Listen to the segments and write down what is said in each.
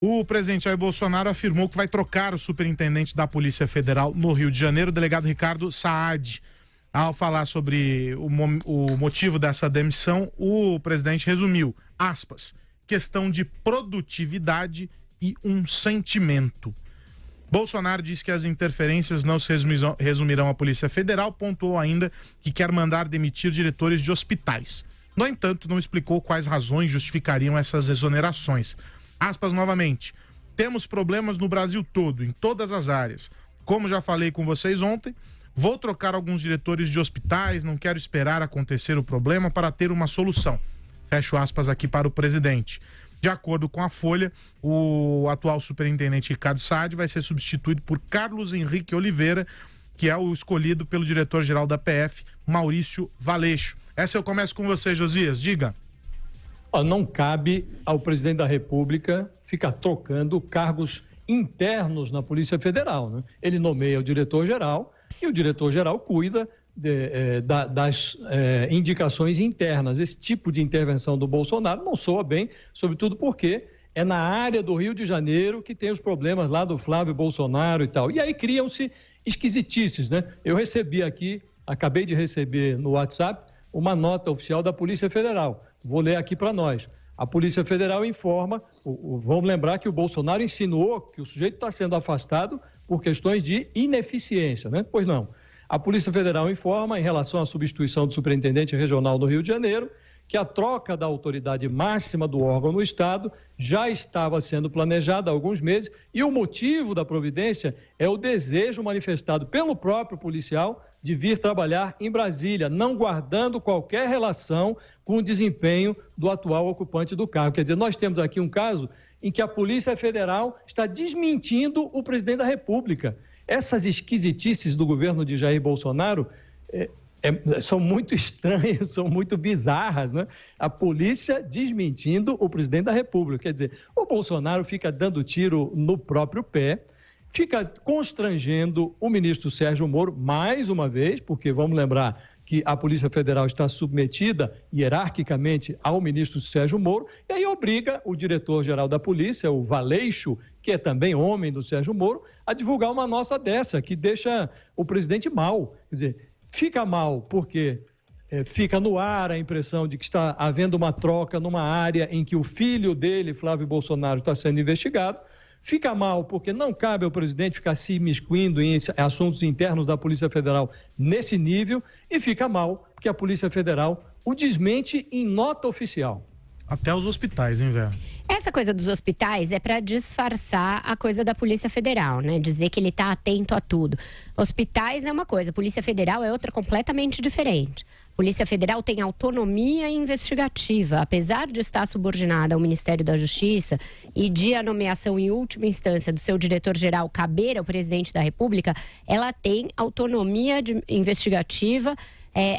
O presidente Jair Bolsonaro afirmou que vai trocar o superintendente da Polícia Federal no Rio de Janeiro, o delegado Ricardo Saad. Ao falar sobre o motivo dessa demissão, o presidente resumiu, aspas, questão de produtividade e um sentimento. Bolsonaro disse que as interferências não se resumirão à Polícia Federal, pontuou ainda que quer mandar demitir diretores de hospitais. No entanto, não explicou quais razões justificariam essas exonerações. Aspas novamente, temos problemas no Brasil todo, em todas as áreas. Como já falei com vocês ontem, vou trocar alguns diretores de hospitais, não quero esperar acontecer o problema para ter uma solução. Fecho aspas aqui para o presidente. De acordo com a Folha, o atual superintendente Ricardo Saad vai ser substituído por Carlos Henrique Oliveira, que é o escolhido pelo diretor-geral da PF, Maurício Valeixo. Essa eu começo com você, Josias, diga. Não cabe ao presidente da República ficar trocando cargos internos na Polícia Federal, né? Ele nomeia o diretor-geral e o diretor-geral cuida das indicações internas. Esse tipo de intervenção do Bolsonaro não soa bem, sobretudo porque é na área do Rio de Janeiro que tem os problemas lá do Flávio Bolsonaro e tal. E aí criam-se esquisitices, né? Eu acabei de receber no WhatsApp uma nota oficial da Polícia Federal. Vou ler aqui para nós. A Polícia Federal informa, vamos lembrar que o Bolsonaro insinuou que o sujeito está sendo afastado por questões de ineficiência, né? Pois não. A Polícia Federal informa, em relação à substituição do superintendente regional do Rio de Janeiro, que a troca da autoridade máxima do órgão no Estado já estava sendo planejada há alguns meses e o motivo da providência é o desejo manifestado pelo próprio policial de vir trabalhar em Brasília, não guardando qualquer relação com o desempenho do atual ocupante do cargo. Quer dizer, nós temos aqui um caso em que a Polícia Federal está desmentindo o presidente da República. Essas esquisitices do governo de Jair Bolsonaro são muito estranhas, são muito bizarras, né? A polícia desmentindo o presidente da República. Quer dizer, o Bolsonaro fica dando tiro no próprio pé, fica constrangendo o ministro Sérgio Moro mais uma vez, porque vamos lembrar que a Polícia Federal está submetida hierarquicamente ao ministro Sérgio Moro, e aí obriga o diretor-geral da Polícia, o Valeixo, que é também homem do Sérgio Moro, a divulgar uma nota dessa, que deixa o presidente mal. Quer dizer, fica mal porque fica no ar a impressão de que está havendo uma troca numa área em que o filho dele, Flávio Bolsonaro, está sendo investigado. Fica mal porque não cabe ao presidente ficar se imiscuindo em assuntos internos da Polícia Federal nesse nível. E fica mal porque a Polícia Federal o desmente em nota oficial. Até os hospitais, hein, velho? Essa coisa dos hospitais é para disfarçar a coisa da Polícia Federal, né? Dizer que ele está atento a tudo. Hospitais é uma coisa, Polícia Federal é outra completamente diferente. Polícia Federal tem autonomia investigativa, apesar de estar subordinada ao Ministério da Justiça e de a nomeação em última instância do seu diretor-geral caber ao presidente da República, ela tem autonomia investigativa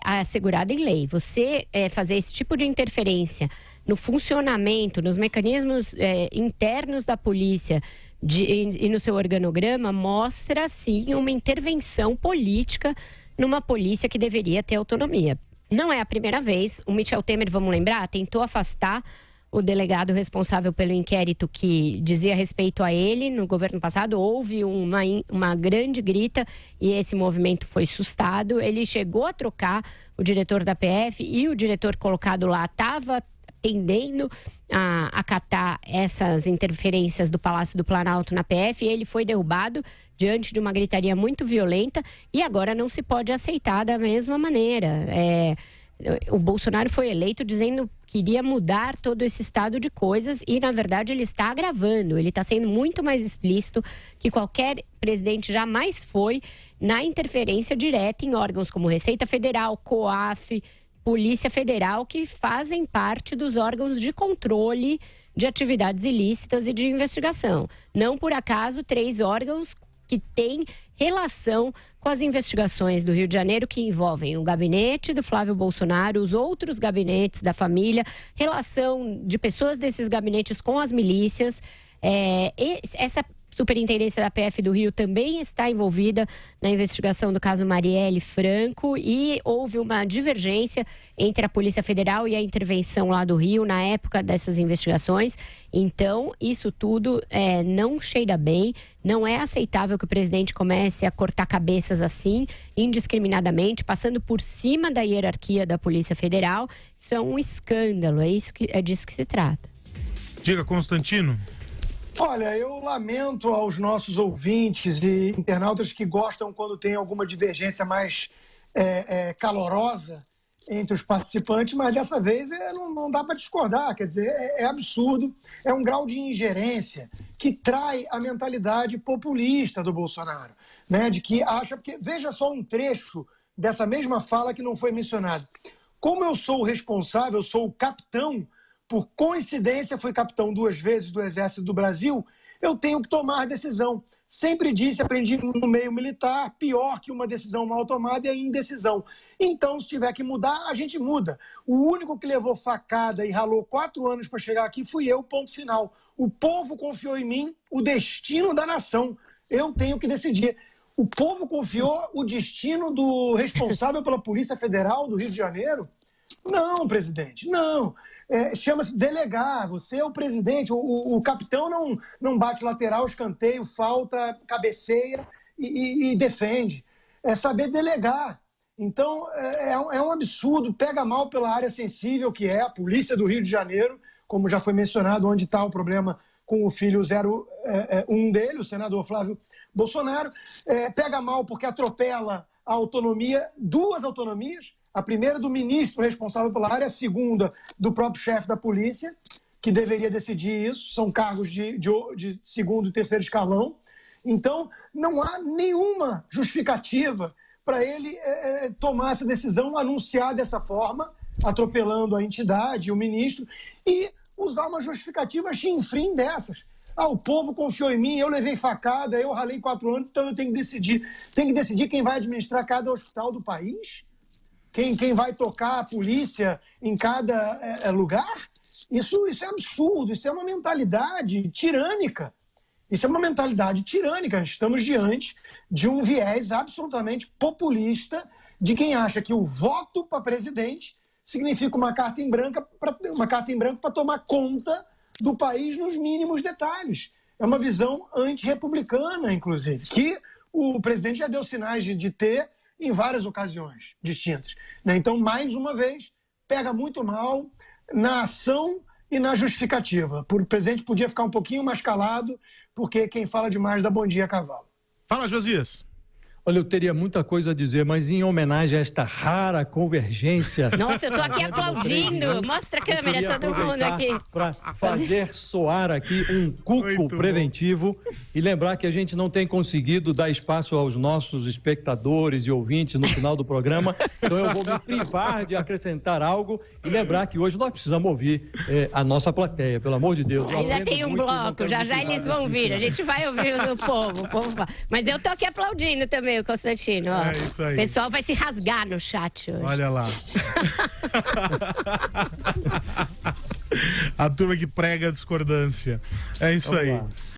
assegurada em lei. Você fazer esse tipo de interferência no funcionamento, nos mecanismos internos da polícia e no seu organograma, mostra, sim, uma intervenção política numa polícia que deveria ter autonomia. Não é a primeira vez. O Michel Temer, vamos lembrar, tentou afastar o delegado responsável pelo inquérito que dizia respeito a ele no governo passado. Houve uma grande grita e esse movimento foi sustado. Ele chegou a trocar o diretor da PF e o diretor colocado lá estava tendendo a acatar essas interferências do Palácio do Planalto na PF, e ele foi derrubado diante de uma gritaria muito violenta e agora não se pode aceitar da mesma maneira. O Bolsonaro foi eleito dizendo que iria mudar todo esse estado de coisas e, na verdade, ele está agravando. Ele está sendo muito mais explícito que qualquer presidente jamais foi na interferência direta em órgãos como Receita Federal, COAF, Polícia Federal, que fazem parte dos órgãos de controle de atividades ilícitas e de investigação. Não por acaso, 3 órgãos que têm relação com as investigações do Rio de Janeiro, que envolvem o gabinete do Flávio Bolsonaro, os outros gabinetes da família, relação de pessoas desses gabinetes com as milícias. Essa Superintendência da PF do Rio também está envolvida na investigação do caso Marielle Franco e houve uma divergência entre a Polícia Federal e a intervenção lá do Rio na época dessas investigações. Então, isso tudo não cheira bem, não é aceitável que o presidente comece a cortar cabeças assim, indiscriminadamente, passando por cima da hierarquia da Polícia Federal. Isso é um escândalo, é disso que se trata. Diga, Constantino. Olha, eu lamento aos nossos ouvintes e internautas que gostam quando tem alguma divergência mais calorosa entre os participantes, mas dessa vez não dá para discordar, quer dizer, é absurdo, é um grau de ingerência que trai a mentalidade populista do Bolsonaro, né, de que acha, porque veja só um trecho dessa mesma fala que não foi mencionado. Como eu sou o responsável, eu sou o capitão, por coincidência fui capitão 2 vezes do Exército do Brasil, eu tenho que tomar decisão. Sempre disse, aprendi no meio militar, pior que uma decisão mal tomada é a indecisão. Então, se tiver que mudar, a gente muda. O único que levou facada e ralou 4 anos para chegar aqui fui eu, ponto final. O povo confiou em mim, o destino da nação. Eu tenho que decidir. O povo confiou o destino do responsável pela Polícia Federal do Rio de Janeiro? Não, presidente, não. Chama-se delegar, você é o presidente, o capitão não bate lateral, escanteio, falta, cabeceia e defende. É saber delegar. Então, é um absurdo, pega mal pela área sensível que é a Polícia do Rio de Janeiro, como já foi mencionado, onde está o problema com o filho 01 dele, o senador Flávio Bolsonaro. Pega mal porque atropela a autonomia, 2 autonomias, a primeira do ministro responsável pela área, a segunda do próprio chefe da polícia, que deveria decidir isso, são cargos de segundo e terceiro escalão. Então, não há nenhuma justificativa para ele tomar essa decisão, anunciar dessa forma, atropelando a entidade, o ministro, e usar uma justificativa chinfrim dessas. O povo confiou em mim, eu levei facada, eu ralei 4 anos, então eu tenho que decidir. Tem que decidir quem vai administrar cada hospital do país? Quem vai tocar a polícia em cada lugar? Isso é absurdo, isso é uma mentalidade tirânica. Isso é uma mentalidade tirânica. Estamos diante de um viés absolutamente populista de quem acha que o voto para presidente significa uma carta em branco para tomar conta do país nos mínimos detalhes. É uma visão antirrepublicana, inclusive, que o presidente já deu sinais de ter em várias ocasiões distintas. Então, mais uma vez, pega muito mal na ação e na justificativa. O presidente podia ficar um pouquinho mais calado, porque quem fala demais dá bom dia a cavalo. Fala, Josias. Olha, eu teria muita coisa a dizer, mas em homenagem a esta rara convergência... Nossa, eu tô aqui aplaudindo. Mostra a câmera, todo mundo aqui. Para fazer soar aqui um cuco preventivo e lembrar que a gente não tem conseguido dar espaço aos nossos espectadores e ouvintes no final do programa, então eu vou me privar de acrescentar algo e lembrar que hoje nós precisamos ouvir a nossa plateia, pelo amor de Deus. Ainda tem um bloco, já eles vão vir, a gente vai ouvir o povo. Mas eu tô aqui aplaudindo também, o Constantino, ó. É isso aí. O pessoal vai se rasgar no chat hoje. Olha lá. A turma que prega a discordância. É isso aí.